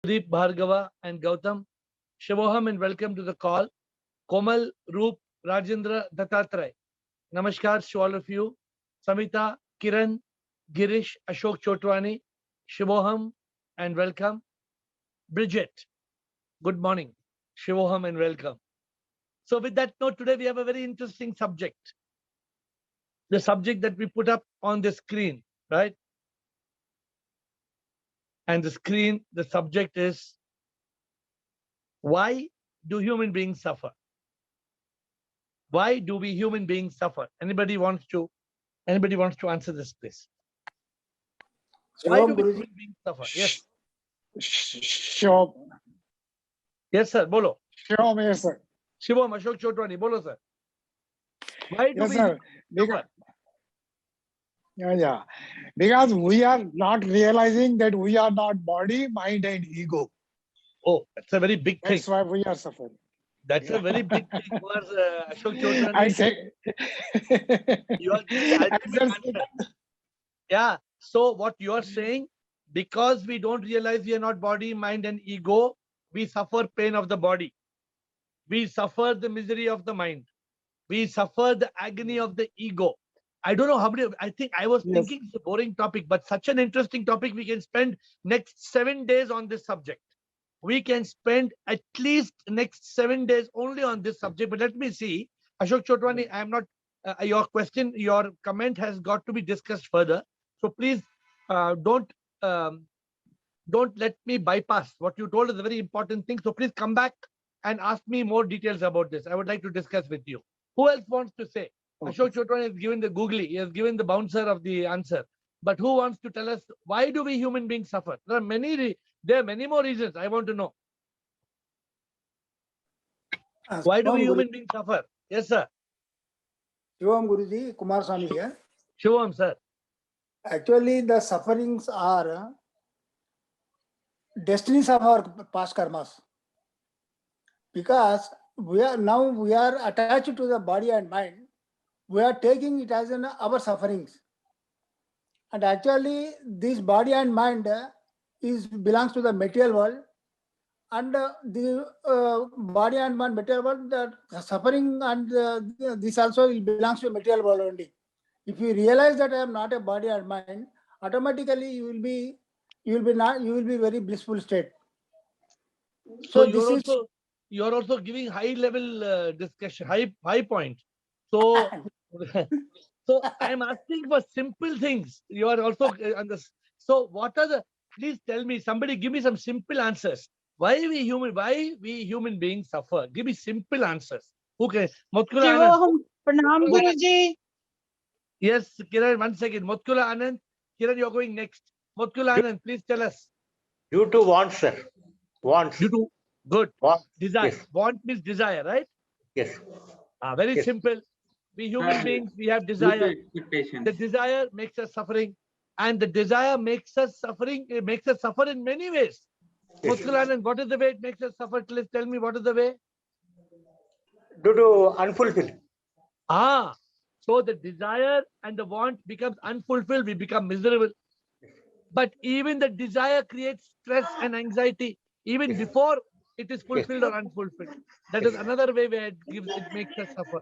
Deep Bhargava and Gautam. Shivoham and welcome to the call. Komal, Roop, Rajendra, Dattatray. Namaskar to all of you. Samita, Kiran, Girish, Ashok Chotwani, Shivoham and welcome. Bridget, good morning. Shivoham and welcome. So with that note, today we have a very interesting subject. The subject that we put up on the screen, right? And the screen, the subject is, why do human beings suffer? Why do we human beings suffer? Anybody wants to answer this, please? Why do we human beings suffer? Yes. Sure. Yes, sir. Bolo. Sure, yes, sir. Shivam, Ashok Chotwani. Bolo, sir. Why do Yes, we sir. suffer? Yeah. Because we are not realizing that we are not body, mind, and ego. Oh, that's a very big thing. That's why we are suffering. That's a very big thing for Ashok Chotwani. I say, You are giving the ultimate answer. Yeah. So what you are saying, because we don't realize we are not body, mind, and ego, we suffer pain of the body. We suffer the misery of the mind. We suffer the agony of the ego. I don't know how many, I think I was thinking it's a boring topic, but such an interesting topic. We can spend next 7 days on this subject. We can spend at least next 7 days only on this subject. But let me see. Ashok Chotwani, I am not, your question, your comment has got to be discussed further. So please don't let me bypass what you told is a very important thing. So please come back and ask me more details about this. I would like to discuss with you. Who else wants to say? Okay. Ashok Chotwani has given the googly, he has given the bouncer of the answer. But who wants to tell us, why do we human beings suffer? There are many more reasons I want to know. Why do we human beings suffer? Yes, sir. Shivam Guruji, Kumar Swami here. Shivam, sir. Actually, the sufferings are destinies of our past karmas. Because we are attached to the body and mind. We are taking it as our sufferings. And actually, this body and mind belongs to the material world. And the body and mind, material world, the suffering and this also belongs to material world only. If you realize that I am not a body or mind, automatically you will be very blissful state. So you're also giving high level discussion, high point. So so I'm asking for simple things. You are also on this. So what are the? Please tell me. Somebody give me some simple answers. Why we human beings suffer? Give me simple answers. Okay, Motkula Anand. Pranam Guruji. Yes, Kiran, 1 second. Motkula Anand. Kiran, you're going next. Motkula Anand, please tell us. Due to wants, sir. Wants. Due to good. Want. Desire. Yes. Want means desire, right? Yes. Very simple. We human beings, we have desire. The desire makes us suffering. And the desire makes us suffering. It makes us suffer in many ways. Yes. Motkula Anand, what is the way it makes us suffer? Please tell me what is the way? Due to unfulfilled. So the desire and the want becomes unfulfilled, we become miserable. But even the desire creates stress and anxiety, even before it is fulfilled or unfulfilled. That is another way where it makes us suffer.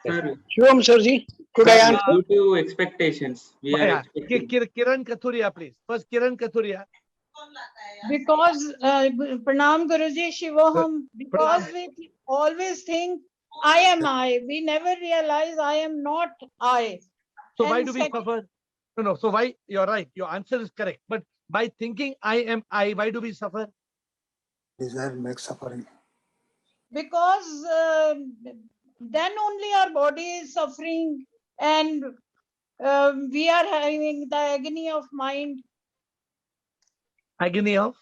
Shivam Sirji, could I answer? Due to expectations. We are expecting. Kiran Kathuria, please. First, Kiran Kathuria. Because, Pranam Guruji, Shivoham, because we always think, I am I. We never realize I am not I. So why do we suffer? No. So why? You're right. Your answer is correct. But by thinking I am I, why do we suffer? Desire makes suffering. Because then only our body is suffering and we are having the agony of mind. Agony of?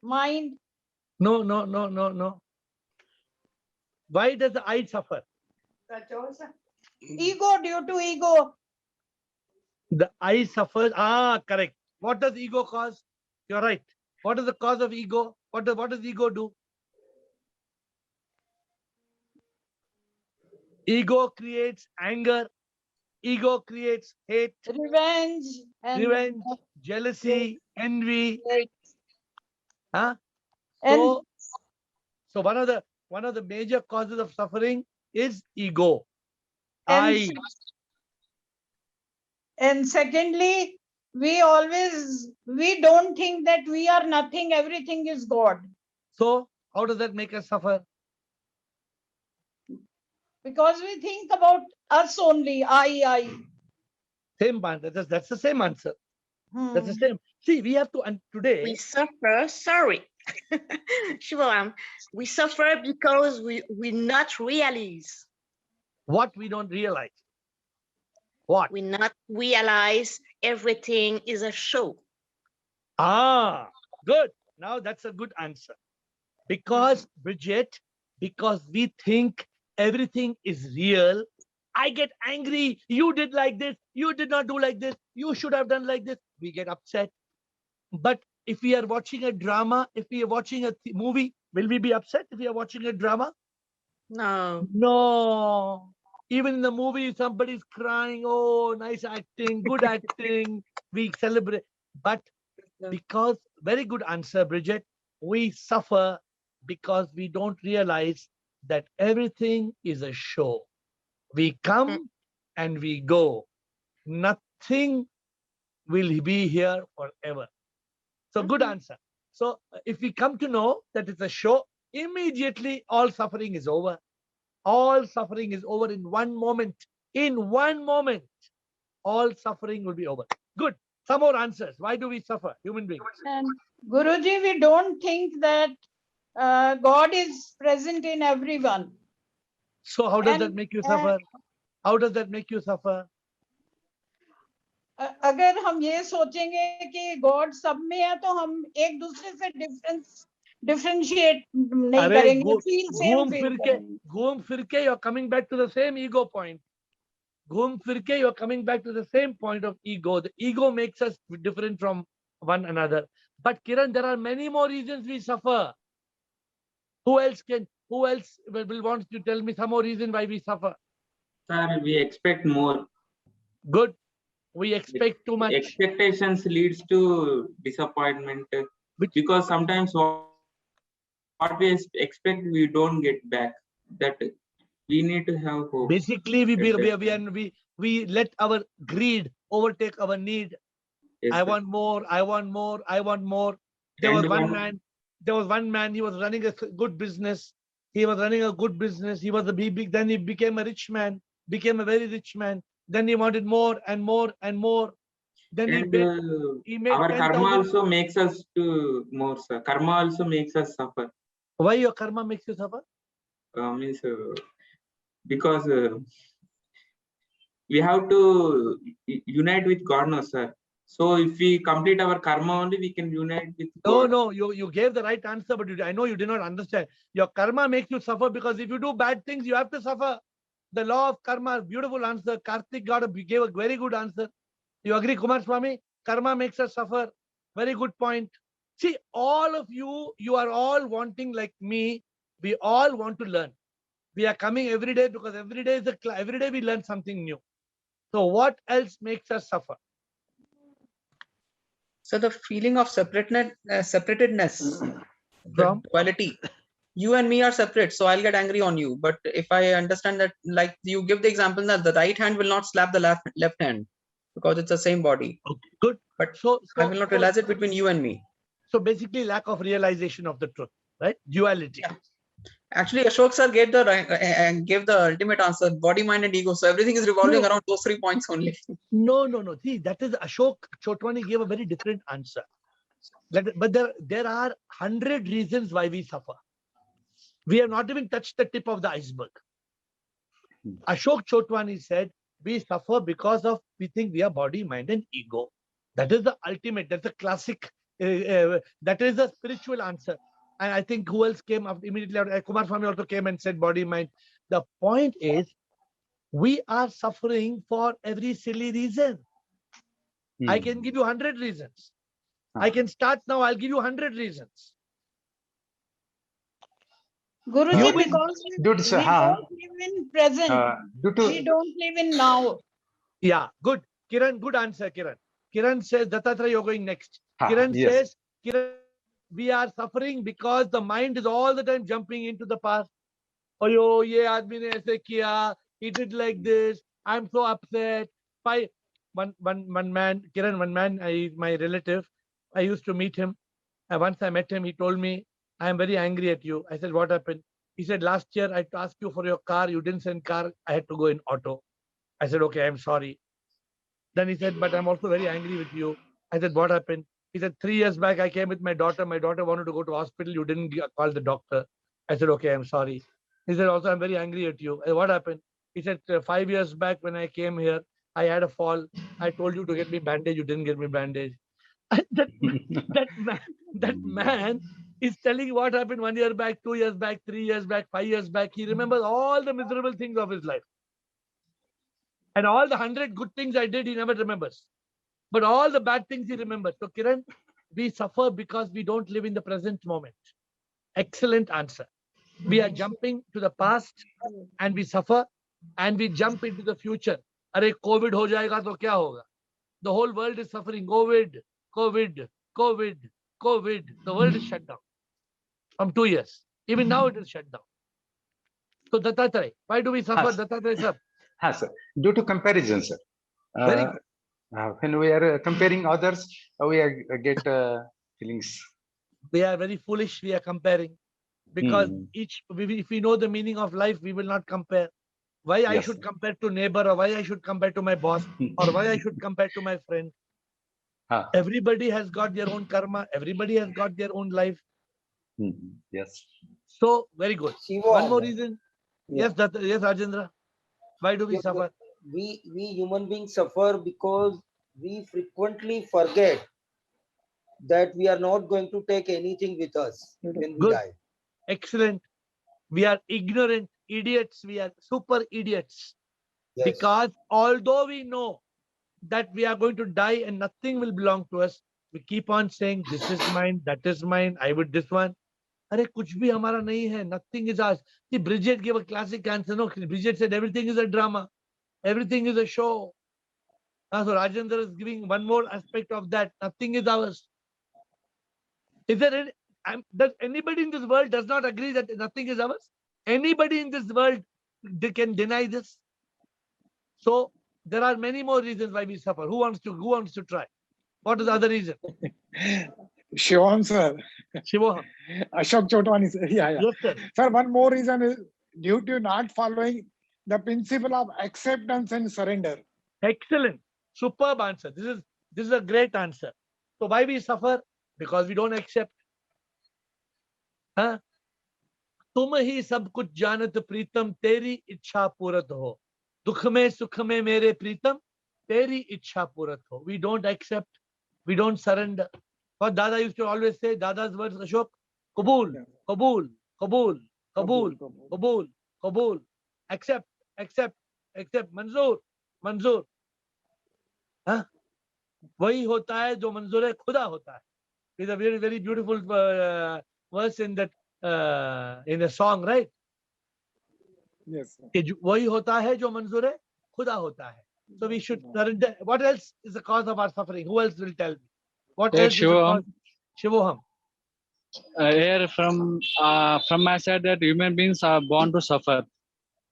Mind. No. Why does the I suffer? Ego, due to ego. The I suffers. Correct. What does ego cause? You're right. What is the cause of ego? What does ego do? Ego creates anger. Ego creates hate. Revenge. Jealousy, envy. Huh? And So one of the major causes of suffering is ego. and and secondly, we don't think that we are nothing, everything is God. So how does that make us suffer? Because we think about us only, I. Same answer. That's the same answer. That's the Hmm. same. See, we have to, and today, We suffer, sorry, Shivam, we suffer because we not realize. what we don't realize. What? We not realize everything is a show. Ah, good. Now that's a good answer. Because, Bridget, because we think everything is real, I get angry. You did like this. You did not do like this. You should have done like this. We get upset. But if we are watching a drama, if we are watching a movie, will we be upset if we are watching a drama? No. No. Even in the movie, somebody's crying. Oh, nice acting, good acting. We celebrate. But because, very good answer, Bridget, we suffer because we don't realize that everything is a show. We come and we go. Nothing will be here forever. So good answer. So if we come to know that it's a show, immediately all suffering is over. All suffering is over in one moment. In one moment, all suffering will be over. Good. Some more answers. Why do we suffer, human beings? And Guruji, we don't think that God is present in everyone. So how does that And, make you suffer? How does that make you suffer? अगर हम ये सोचेंगे कि God सब में है तो हम एक दूसरे से डिफरेंशिएट नहीं अरे करेंगे, फील सेम फील करेंगे. घूम फिर के you're coming back to the same ego point. घूम फिर के you're coming back to the same point of ego. The ego makes us different from one another. But Kiran, there are many more reasons we suffer. Who else will want to tell me some more reason why we suffer? Sir, we expect more. Good. We expect too much. Expectations leads to disappointment. Because sometimes what we expect, we don't get back. That we need to have hope. Basically, we let our greed overtake our need. Yes, I sir. want more. I want more. I want more. There was one man. He was running a good business. He was running a good business. He was a big. Then he became a rich man. Became a very rich man. Then he wanted more and more and more. Then And he made our 10,000. karma also makes us to more, sir. Karma also makes us suffer. Why your karma makes you suffer? Means because we have to unite with God now, sir. So if we complete our karma only, we can unite with God. No, you gave the right answer, but I know you did not understand. Your karma makes you suffer because if you do bad things, you have to suffer. The law of karma, beautiful answer. Karthik gave a very good answer. You agree, Kumar Swami? Karma makes us suffer. Very good point. See, all of you are all wanting like me. We all want to learn. We are coming every day because every day we learn something new. So what else makes us suffer? So the feeling of separatedness, From? duality. You and me are separate, so I'll get angry on you. But if I understand that, like you give the example that the right hand will not slap the left hand because it's the same body. Okay, good. But so I will not realize it between you and me. So basically, lack of realization of the truth, right? Duality. Yeah. Actually, Ashok sir gave the ultimate answer: body, mind, and ego. So everything is revolving around those 3 points only. No. See, that is Ashok Chotwani gave a very different answer. But there are 100 reasons why we suffer. We have not even touched the tip of the iceberg. Ashok Chotwani said, we suffer because we think we are body, mind, and ego. That is the ultimate, that's a classic, that is a spiritual answer. And I think who else came up immediately after? Kumar Swami also came and said body, mind. The point is, we are suffering for every silly reason. I can give you 100 reasons. I can start now, I'll give you 100 reasons. Guruji, because we don't live in present. We don't live in now. Yeah, good. Kiran, good answer, Kiran. Kiran says, Dattatreya, you're going next. Kiran says, we are suffering because the mind is all the time jumping into the past. Oh, yo, ye aadmi ne aise kiya. He did like this. I'm so upset. One man, Kiran, my relative, I used to meet him. And once I met him, he told me, I am very angry at you. I said, what happened? He said, last year I asked you for your car. You didn't send car. I had to go in auto. I said, okay, I'm sorry. Then he said, but I'm also very angry with you. I said, what happened? He said, 3 years back, I came with my daughter. My daughter wanted to go to hospital. You didn't call the doctor. I said, okay, I'm sorry. He said, also, I'm very angry at you. I said, what happened? He said, 5 years back when I came here, I had a fall. I told you to get me bandage. You didn't get me bandage. that man is telling what happened 1 year back, 2 years back, 3 years back, 5 years back. He remembers all the miserable things of his life. And all the 100 good things I did, he never remembers. But all the bad things he remembers. So Kiran, we suffer because we don't live in the present moment. Excellent answer. We are jumping to the past and we suffer, and we jump into the future. Arey, COVID ho jayega to kya hoga? The whole world is suffering. COVID. The world is shut down from 2 years. Even now it is shut down. So Dattatreya, why do we suffer? Dattatreya sir. Sir. Due to comparison, sir. Very good. When we are comparing others, we get feelings. We are very foolish. We are comparing because if we know the meaning of life, we will not compare. Why I should compare to neighbor, or why I should compare to my boss, or why I should compare to my friend. Everybody has got their own karma. Everybody has got their own life. Yes. So very good. One more reason. Yeah. Yes, Rajendra. Why do we suffer? We human beings suffer because we frequently forget that we are not going to take anything with us when we die. Excellent. We are ignorant idiots. We are super idiots. Yes. Because although we know that we are going to die and nothing will belong to us, we keep on saying, this is mine, that is mine, I would this one. Arey, kuch bhi hamara nahi hai. Nothing is ours. See, Bridget gave a classic answer. No, Bridget said everything is a drama. Everything is a show. So Rajendra is giving one more aspect of that. Nothing is ours. Is there any, does anybody in this world does not agree that nothing is ours? Anybody in this world they can deny this? So there are many more reasons why we suffer. Who wants to try? What is the other reason? Shivam sir. Shivoham. Ashok Chotwani sir. Yeah. Yes, sir. Sir, one more reason is due to not following the principle of acceptance and surrender. Excellent. Superb answer. This is a great answer. So why we suffer? Because we don't accept. तुम ही सब कुछ जानत प्रीतम तेरी इच्छा पूरत हो. दुख में सुख में मेरे प्रीतम तेरी इच्छा पूरत हो. We don't accept. We don't surrender. What Dada used to always say, Dada's words, Ashok, Kabul, Kabul, Kabul, Kabul, Kabul, Kabul. Accept, accept, accept. Manzoor, Manzoor. वही होता है जो मंजूर है खुदा होता है. It's a very, very beautiful verse in that in a song, right? Yes. वही होता है जो मंजूर है खुदा होता है. So we should surrender. What else is the cause of our suffering? Who else will tell me? What else is the cause? Shivoham. Here from my side, that human beings are born to suffer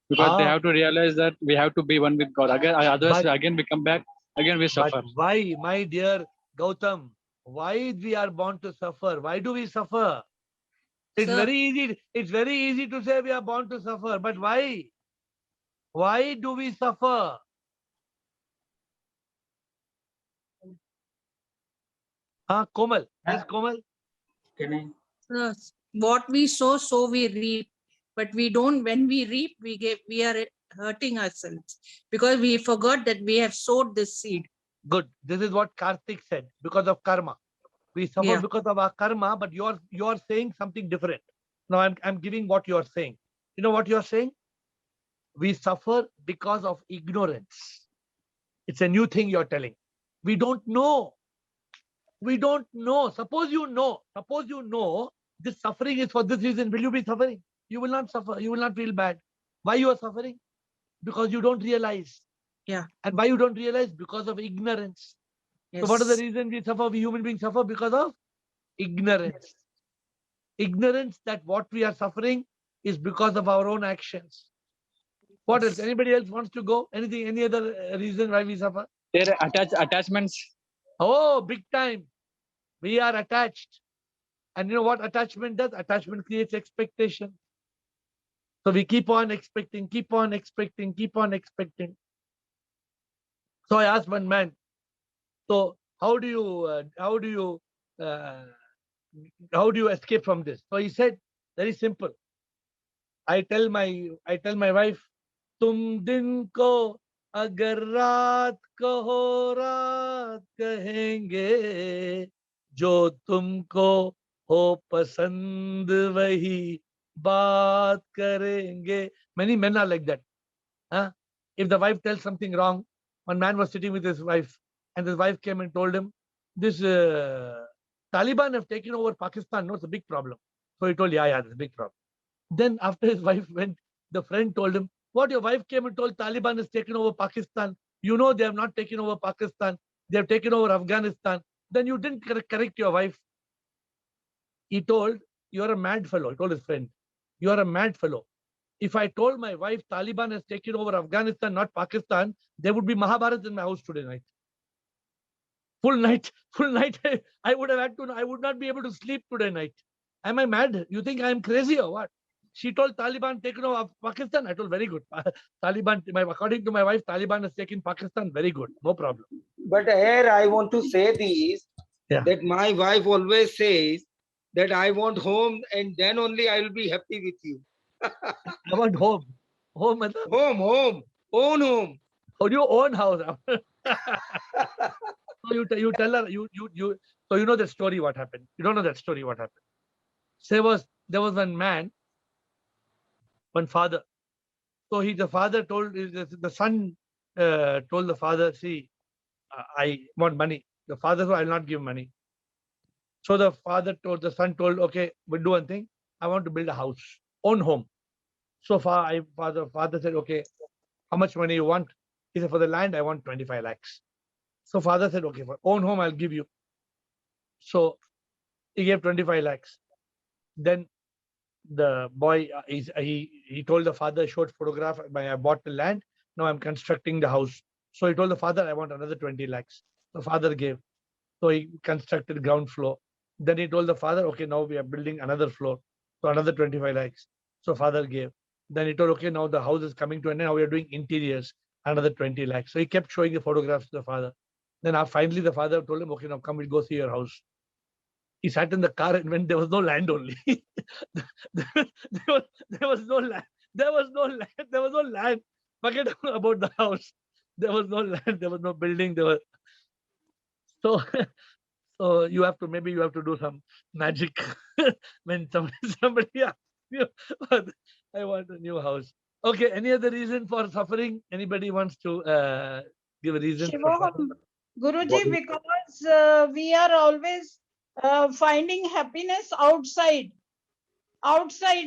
because they have to realize that we have to be one with God. Again, otherwise, again we come back, again we suffer. But why, my dear Gautam? Why we are born to suffer? Why do we suffer? It's very easy. It's very easy to say we are born to suffer, but why? Why do we suffer? Komal. Yes, Komal. Can I? What we sow, so we reap. But we don't. When we reap, we are hurting ourselves because we forgot that we have sowed this seed. Good. This is what Karthik said. Because of karma, we suffer because of our karma. But you're saying something different. Now I'm giving what you're saying. You know what you're saying? We suffer because of ignorance. It's a new thing you're telling. We don't know. We don't know. Suppose you know this suffering is for this reason. Will you be suffering? You will not suffer. You will not feel bad. Why you are suffering? Because you don't realize. Yeah. And why you don't realize? Because of ignorance. Yes. So what is the reason we suffer? We human beings suffer because of ignorance. Ignorance that what we are suffering is because of our own actions. What else? Anybody else wants to go? Anything? Any other reason why we suffer? There are attachments. Oh, big time. We are attached. And you know what attachment does? Attachment creates expectation. So we keep on expecting, keep on expecting, keep on expecting. So I asked one man, so how do you escape from this? So he said, very simple. I tell my wife, tum din ko agar raat kaho raat kahenge, jo tumko ho pasand wahi baat karenge. Many men are like that. Huh? If the wife tells something wrong, one man was sitting with his wife, and his wife came and told him, this Taliban have taken over Pakistan. No, it's a big problem. So he told, yeah, it's a big problem. Then after his wife went, the friend told him, what, your wife came and told Taliban has taken over Pakistan. You know they have not taken over Pakistan. They have taken over Afghanistan. Then you didn't correct your wife. He told, you're a mad fellow. He told his friend, you are a mad fellow. If I told my wife Taliban has taken over Afghanistan, not Pakistan, there would be Mahabharata in my house today night. Full night. I would not be able to sleep today night. Am I mad? You think I am crazy or what? She told Taliban taken over Pakistan. I told, very good. Taliban, according to my wife, Taliban has taken Pakistan. Very good. No problem. But here I want to say this, that my wife always says that I want home and then only I will be happy with you. I want home. Home. Home. Own home. Or your own house. So you tell her, so you know that story what happened. You don't know that story what happened. So there was one man, one father. So the father told the son told the father, see, I want money. The father said, I'll not give money. So the son told, okay, we'll do one thing. I want to build a house, own home. So father said, okay, how much money you want? He said, for the land, I want 25 lakhs. So father said, okay, for own home, I'll give you. So he gave 25 lakhs. Then the boy, he told the father, showed photograph, I bought the land, now I'm constructing the house. So he told the father, I want another 20 lakhs. The father gave. So he constructed ground floor. Then he told the father, okay, now we are building another floor. So another 25 lakhs. So father gave. Then he told, okay, now the house is coming to an end. Now we are doing interiors, another 20 lakhs. So he kept showing the photographs to the father. Then finally the father told him, okay, now come, we'll go see your house. He sat in the car and went, there was no land only. there was no land. There was no land. Forget about the house. There was no land. There was no building. So you have to do some magic when somebody asks you, I want a new house. Okay, any other reason for suffering? Anybody wants to give a reason? Guruji, because we are always finding happiness outside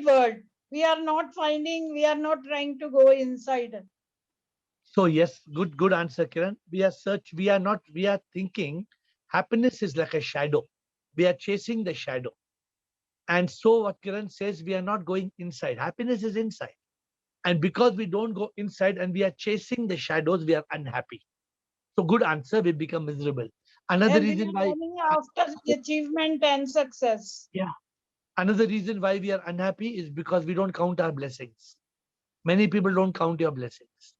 world. We are not trying to go inside. So yes, good answer, Kiran. We are thinking happiness is like a shadow. We are chasing the shadow. And so what Kiran says, we are not going inside. Happiness is inside. And because we don't go inside and we are chasing the shadows, we are unhappy. So good answer, we become miserable. Another reason why after the achievement and success. Yeah. Another reason why we are unhappy is because we don't count our blessings. Many people don't count your blessings.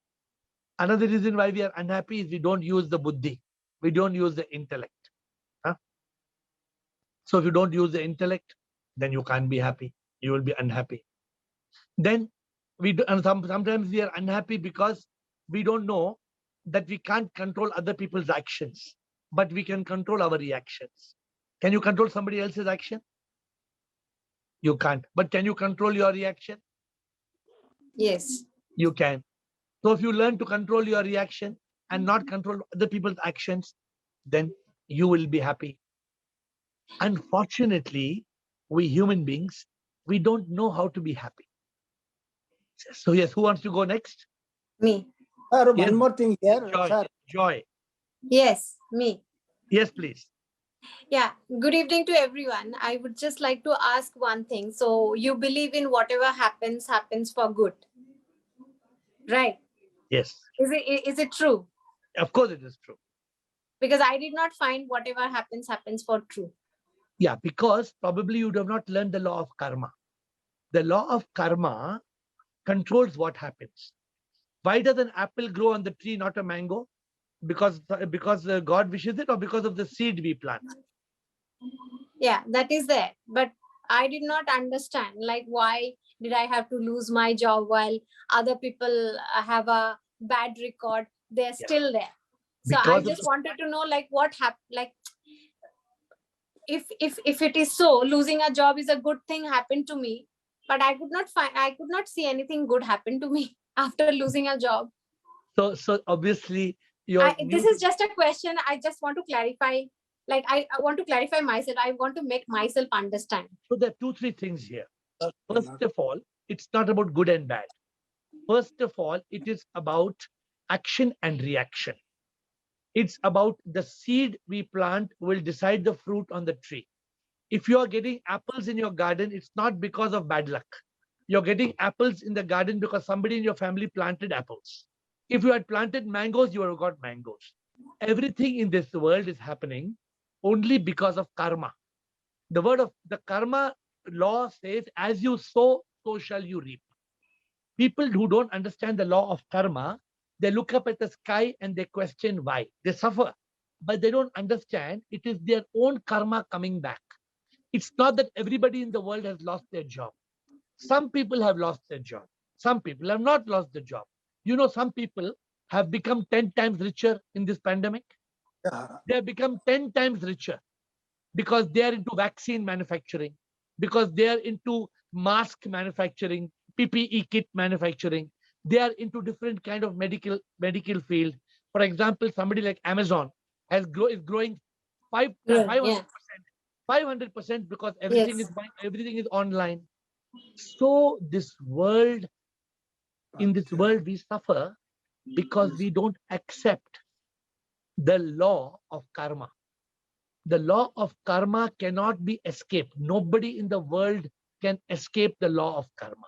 Another reason why we are unhappy is we don't use the buddhi. We don't use the intellect. Huh? So if you don't use the intellect, then you can't be happy. You will be unhappy. Then sometimes we are unhappy because we don't know that we can't control other people's actions, but we can control our reactions. Can you control somebody else's action? You can't. But can you control your reaction? Yes. You can. So if you learn to control your reaction and not control other people's actions, then you will be happy. Unfortunately, we human beings, we don't know how to be happy. So yes, who wants to go next? Me. Sir, one more thing here. Joy. Sir. Joy. Yes, me. Yes, please. Yeah, good evening to everyone. I would just like to ask one thing. So you believe in whatever happens, happens for good, right? Yes, Is it true? of course it is true. Because I did not find whatever happens, happens for true. Yeah, because probably you have not learned the law of karma. The law of karma controls what happens. Why does an apple grow on the tree, not a mango? Because God wishes it, or because of the seed we plant? Yeah, that is there. But I did not understand, like, why did I have to lose my job while other people have a bad record? They're still there. So I Because of just wanted to know, like, what happened, like, if it is so, losing a job is a good thing happened to me, but I could not see anything good happen to me after losing a job. so obviously your This is just a question. I just want to clarify. Like, I want to clarify myself. I want to make myself understand. So there are 2-3 things here. First of all, it's not about good and bad. First of all, it is about action and reaction. It's about the seed we plant will decide the fruit on the tree. If you are getting apples in your garden, it's not because of bad luck. You're getting apples in the garden because somebody in your family planted apples. If you had planted mangoes, you would have got mangoes. Everything in this world is happening only because of karma. The word of the karma law says, as you sow, so shall you reap. People who don't understand the law of karma, they look up at the sky and they question why. They suffer, but they don't understand it is their own karma coming back. It's not that everybody in the world has lost their job. Some people have lost their job. Some people have not lost their job. You know, some people have become 10 times richer in this pandemic. They have become 10 times richer because they are into vaccine manufacturing, because they are into mask manufacturing, PPE kit manufacturing. They are into different kind of medical field. For example, somebody like Amazon is growing 500% because everything is online. So in this world we suffer because we don't accept the law of karma. The law of karma cannot be escaped. Nobody in the world can escape the law of karma.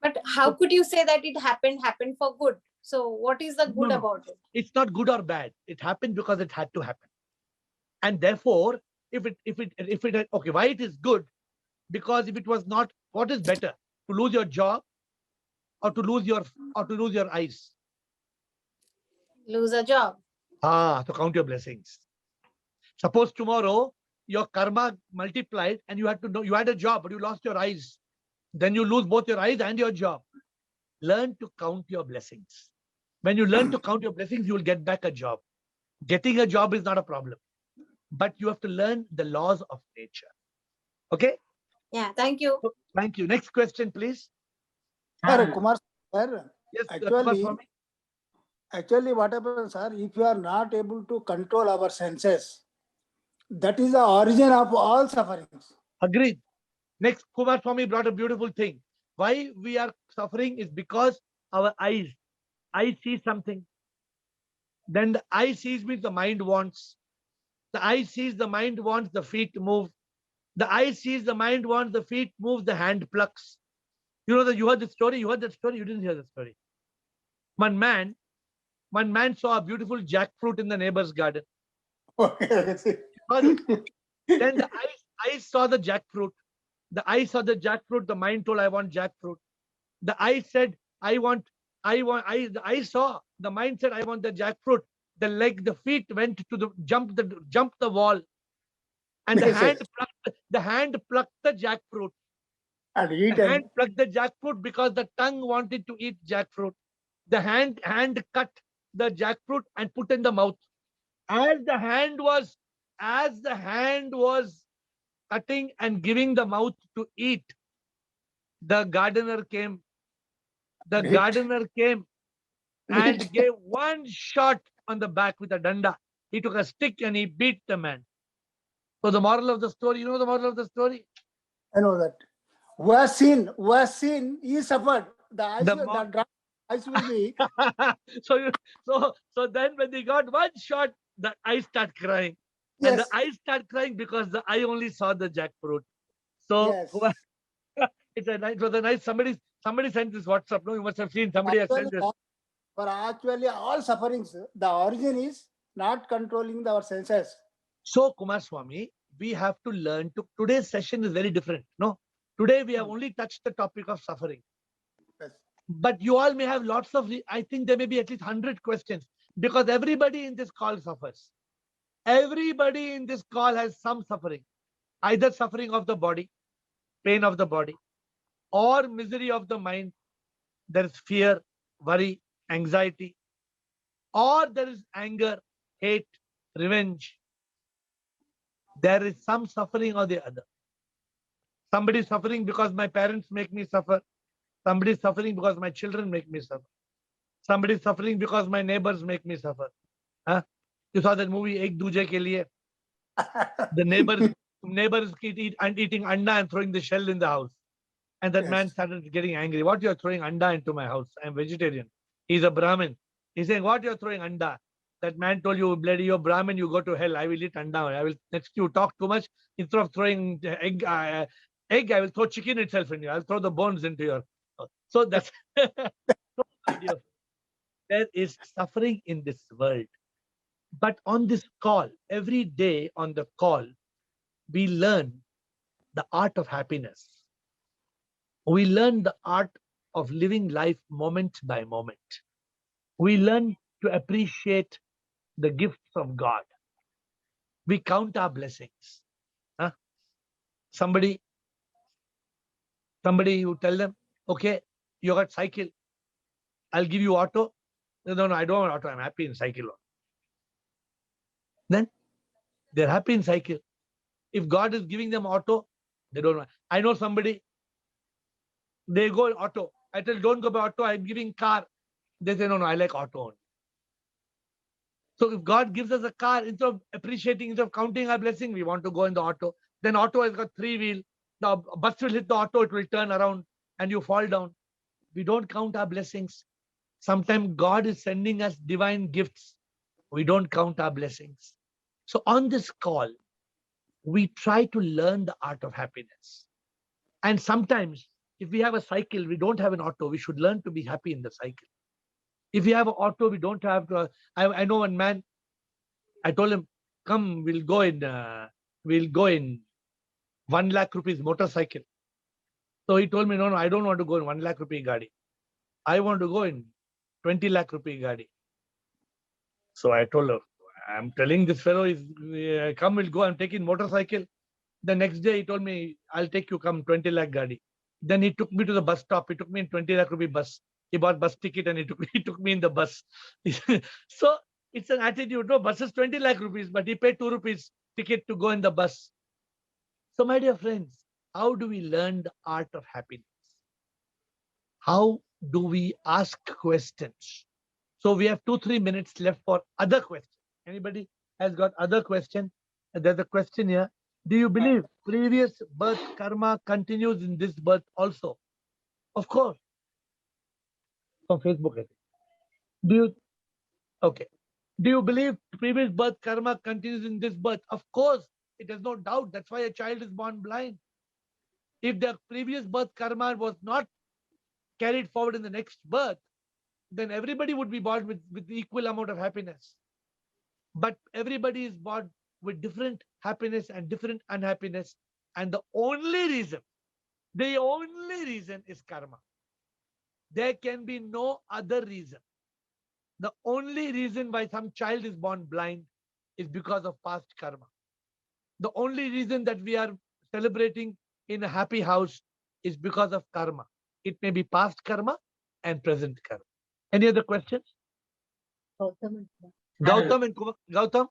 But how could you say that it happened for good? So what is the good about it? It's not good or bad. It happened because it had to happen. And therefore, if it okay, why it is good? Because if it was not, what is better? To lose your job or to lose your eyes? Lose a job. To count your blessings. Suppose tomorrow your karma multiplied and you had a job, but you lost your eyes. Then you lose both your eyes and your job. Learn to count your blessings. When you learn to count your blessings, you will get back a job. Getting a job is not a problem, but you have to learn the laws of nature. Okay? Yeah, thank you. Thank you. Next question, please. Sir, Kumar, sir, Yes, actually what happens, sir, if you are not able to control our senses, that is the origin of all sufferings. Agreed. Next, Kumar Swami brought a beautiful thing. Why we are suffering is because our eyes see something. Then the eye sees means the mind wants. The eye sees, the mind wants, the feet move. The eye sees, the mind wants, the feet move, the hand plucks. You heard the story? You heard that story? You didn't hear the story. One man saw a beautiful jackfruit in the neighbor's garden. Then the eye saw the jackfruit. The eye saw the jackfruit. The mind told, I want jackfruit. The eye said, the eye saw. The mind said, I want the jackfruit. The feet went to jump the wall. And the hand plucked the jackfruit. The hand plucked the jackfruit because the tongue wanted to eat jackfruit. The hand cut the jackfruit and put in the mouth. As the hand was cutting and giving the mouth to eat, the gardener came. The gardener came and gave one shot on the back with a danda. He took a stick and he beat the man. So the moral of the story, you know the moral of the story? I know that. Who has seen, he suffered. The eyes will be. So then when they got one shot, the eyes start crying. And the Yes. eye start crying because the eye only saw the jackfruit. So Yes. it was a nice, somebody sent this WhatsApp. No, you must have seen, somebody has sent this. For actually all sufferings, the origin is not controlling our senses. So Kumar Swami, we have to learn to, today's session is very different. No, today we have only touched the topic of suffering. Yes. But you all may have lots of, I think there may be at least 100 questions, because everybody in this call suffers. Everybody in this call has some suffering, either suffering of the body, pain of the body, or misery of the mind. There is fear, worry, anxiety, or there is anger, hate, revenge. There is some suffering or the other. Somebody is suffering because my parents make me suffer. Somebody is suffering because my children make me suffer. Somebody is suffering because my neighbors make me suffer. Huh? You saw that movie, Ek Duje Ke Liye? The neighbors eating anda and throwing the shell in the house. And that man started getting angry. What you are throwing anda into my house? I am vegetarian. He's a Brahmin. He's saying, what you are throwing anda? That man told you, bloody, you're Brahmin, you go to hell. I will eat anda. I will, next you talk too much. Instead of throwing egg, I will throw chicken itself in you. I'll throw the bones into your. So that's there is suffering in this world. But on this call, every day on the call, we learn the art of happiness. We learn the art of living life moment by moment. We learn to appreciate the gifts of God. We count our blessings. Huh? Somebody, you tell them, okay, you got cycle. I'll give you auto. No, I don't want auto. I'm happy in cycle. Then they're happy in cycle. If God is giving them auto, they don't want. I know somebody, they go auto. I tell, don't go by auto. I'm giving car. They say, no, I like auto only. So if God gives us a car, instead of appreciating, instead of counting our blessing, we want to go in the auto. Then auto has got 3 wheels. The bus will hit the auto, it will turn around and you fall down. We don't count our blessings. Sometimes God is sending us divine gifts. We don't count our blessings. So on this call, we try to learn the art of happiness. And sometimes if we have a cycle, we don't have an auto, we should learn to be happy in the cycle. If we have an auto, we don't have to. I know one man, I told him, come, we'll go in 1 lakh rupees motorcycle. So he told me, no, I don't want to go in 1 lakh rupee gadi. I want to go in 20 lakh rupee gadi. So I told her, I'm telling this fellow, come, we'll go, I'm taking motorcycle. The next day he told me, I'll take you, come 20 lakh gadi. Then he took me to the bus stop. He took me in 20 lakh rupee bus. He bought bus ticket and he took me in the bus. So it's an attitude. No, bus is 20 lakh rupees, but he paid 2 rupees ticket to go in the bus. So my dear friends, how do we learn the art of happiness? How do we ask questions? So we have 2-3 minutes left for other questions. Anybody has got other question? There's a question here. Do you believe previous birth karma continues in this birth also? Of course. From Facebook, I think. Do you believe previous birth karma continues in this birth? Of course. It is no doubt. That's why a child is born blind. If the previous birth karma was not carried forward in the next birth, then everybody would be born with equal amount of happiness. But everybody is born with different happiness and different unhappiness. And the only reason is karma. There can be no other reason. The only reason why some child is born blind is because of past karma. The only reason that we are celebrating in a happy house is because of karma. It may be past karma and present karma. Any other questions? Gautam and Kumar. Gautam?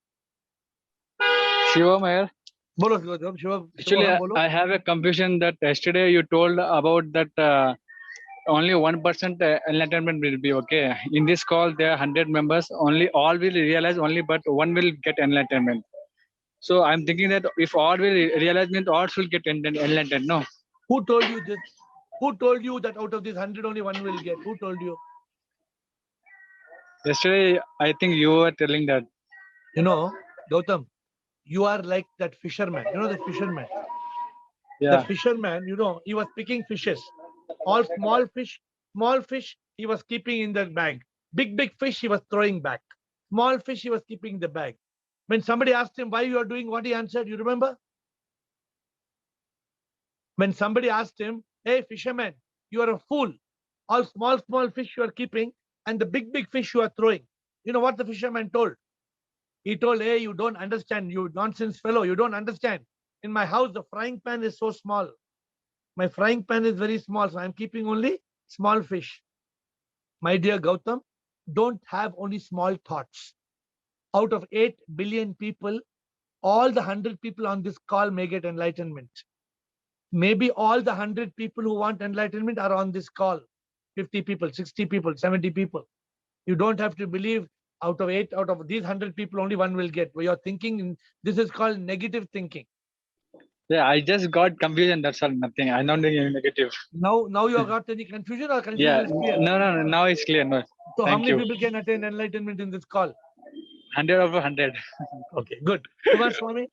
Shivam here. Bolo, Gautam. Actually, I have a confusion that yesterday you told about that only 1% enlightenment will be okay. In this call, there are 100 members. Only all will realize only, but one will get enlightenment. So I'm thinking that if all will realize, means all should get enlightened. No. Who told you this? Who told you that out of this 100 only one will get? Who told you? Yesterday, I think you were telling that. You know, Gautam, you are like that fisherman. You know the fisherman? Yeah. The fisherman, you know, he was picking fishes. All small fish, he was keeping in the bag. Big fish, he was throwing back. Small fish, he was keeping in the bag. When somebody asked him why you are doing what, he answered, you remember? When somebody asked him, hey, fisherman, you are a fool. All small fish you are keeping and the big fish you are throwing. You know what the fisherman told? He told, hey, you don't understand, you nonsense fellow, you don't understand. In my house, the frying pan is so small. My frying pan is very small, so I'm keeping only small fish. My dear Gautam, don't have only small thoughts. Out of 8 billion people, all the 100 people on this call may get enlightenment. Maybe all the 100 people who want enlightenment are on this call. 50 people, 60 people, 70 people. You don't have to believe out of these 100 people, only one will get. You're thinking, this is called negative thinking. Yeah, I just got confusion. That's all. Nothing. I'm not doing any negative. Now you have got any confusion or confusion Yeah. is clear? No. Now it's clear. No. So how Thank many you. people can attain enlightenment in this call? 100 over 100. Okay, good. Kumar Swami.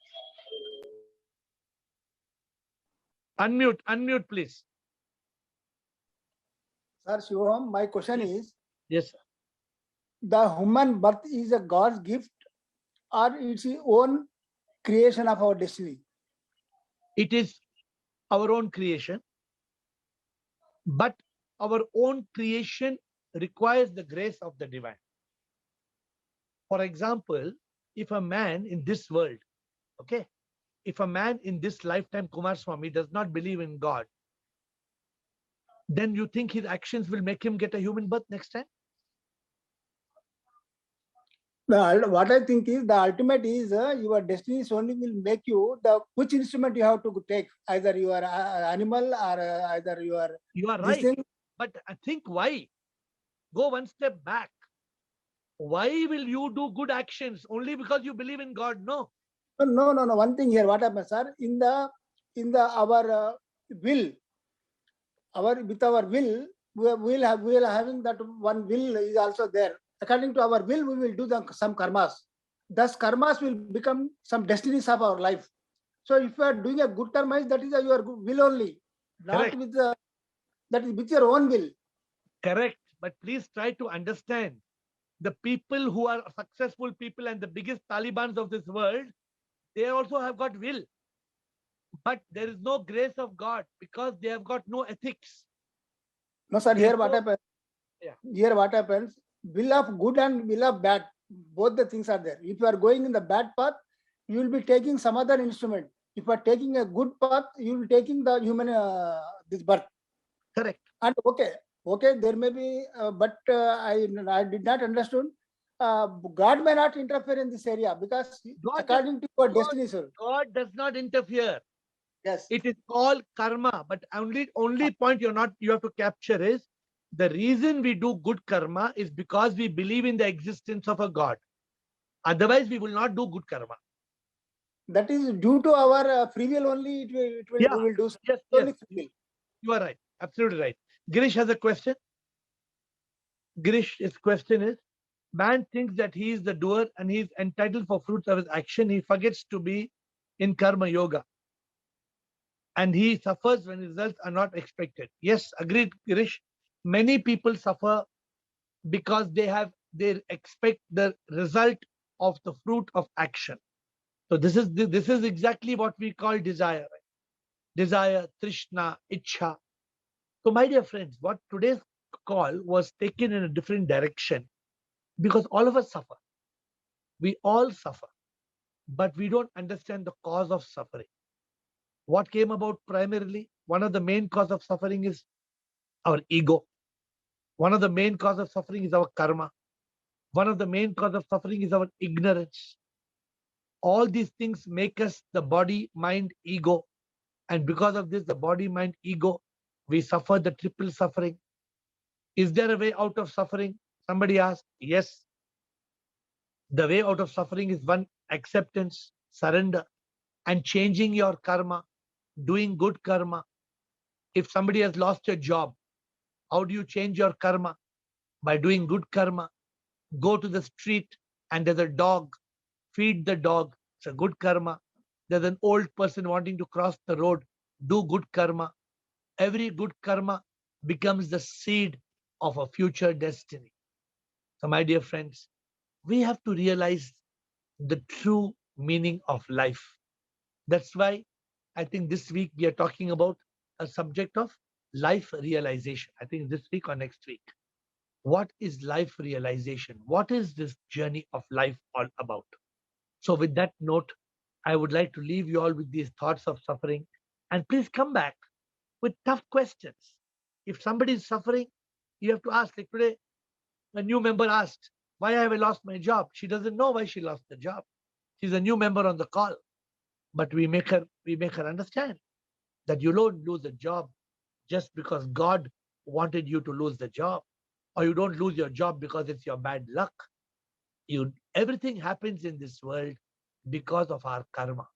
Unmute, please. Sir Shivam, my question is, yes, sir. The human birth is a God's gift or it's its own creation of our destiny? It is our own creation, but our own creation requires the grace of the divine. For example, if a man in this world, okay, if a man in this lifetime, Kumar Swami, does not believe in God, then you think his actions will make him get a human birth next time? What I think is the ultimate is your destiny only will make you which instrument you have to take, either you are animal or either you are. You are right, but I think why? Go one step back. Why will you do good actions only because you believe in God? No. No. One thing here, what happens, sir? In our will, with our will, we are having that one will is also there. According to our will, we will do some karmas. Thus, karmas will become some destinies of our life. So, if you are doing a good karma, that is your will only, not with that is with your own will. Correct. But please try to understand. The people who are successful people and the biggest Talibans of this world, they also have got will. But there is no grace of God because they have got no ethics. No, sir, here what happens? Yeah. Here what happens? Will of good and will of bad, both the things are there. If you are going in the bad path, you will be taking some other instrument. If you are taking a good path, you will be taking the human this birth. Correct. And okay, there may be, but I did not understand. God may not interfere in this area because according to your destiny, sir. God does not interfere. Yes. It is called karma, but only point you have to capture is the reason we do good karma is because we believe in the existence of a God. Otherwise, we will not do good karma. That is due to our free will only. We will do only free will. You are right. Absolutely right. Girish has a question. Girish's question is, man thinks that he is the doer and he is entitled for fruits of his action. He forgets to be in karma yoga. And he suffers when results are not expected. Yes, agreed, Girish. Many people suffer because they expect the result of the fruit of action. So this is exactly what we call desire. Desire, Trishna, Ichha. So my dear friends, what today's call was taken in a different direction because all of us suffer. We all suffer, but we don't understand the cause of suffering. What came about primarily? One of the main cause of suffering is our ego. One of the main cause of suffering is our karma. One of the main cause of suffering is our ignorance. All these things make us the body, mind, ego. And because of this, the body, mind, ego, we suffer the triple suffering. Is there a way out of suffering? Somebody asked. Yes. The way out of suffering is one, acceptance, surrender, and changing your karma, doing good karma. If somebody has lost a job, how do you change your karma? By doing good karma. Go to the street and there's a dog, feed the dog, It's a good karma. There's an old person wanting to cross the road. Do good karma. Every good karma becomes the seed of a future destiny. So my dear friends, we have to realize the true meaning of life. That's why I think this week we are talking about a subject of life realization. I think this week or next week. What is life realization? What is this journey of life all about? So with that note, I would like to leave you all with these thoughts of suffering. And please come back with tough questions. If somebody is suffering, you have to ask. Like today, a new member asked, why have I lost my job? She doesn't know why she lost the job. She's a new member on the call. But we make her understand that you don't lose a job just because God wanted you to lose the job. Or you don't lose your job because it's your bad luck. Everything happens in this world because of our karma.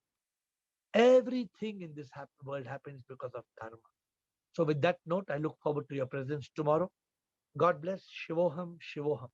Everything in this world happens because of karma. So with that note, I look forward to your presence tomorrow. God bless. Shivoham, Shivoham.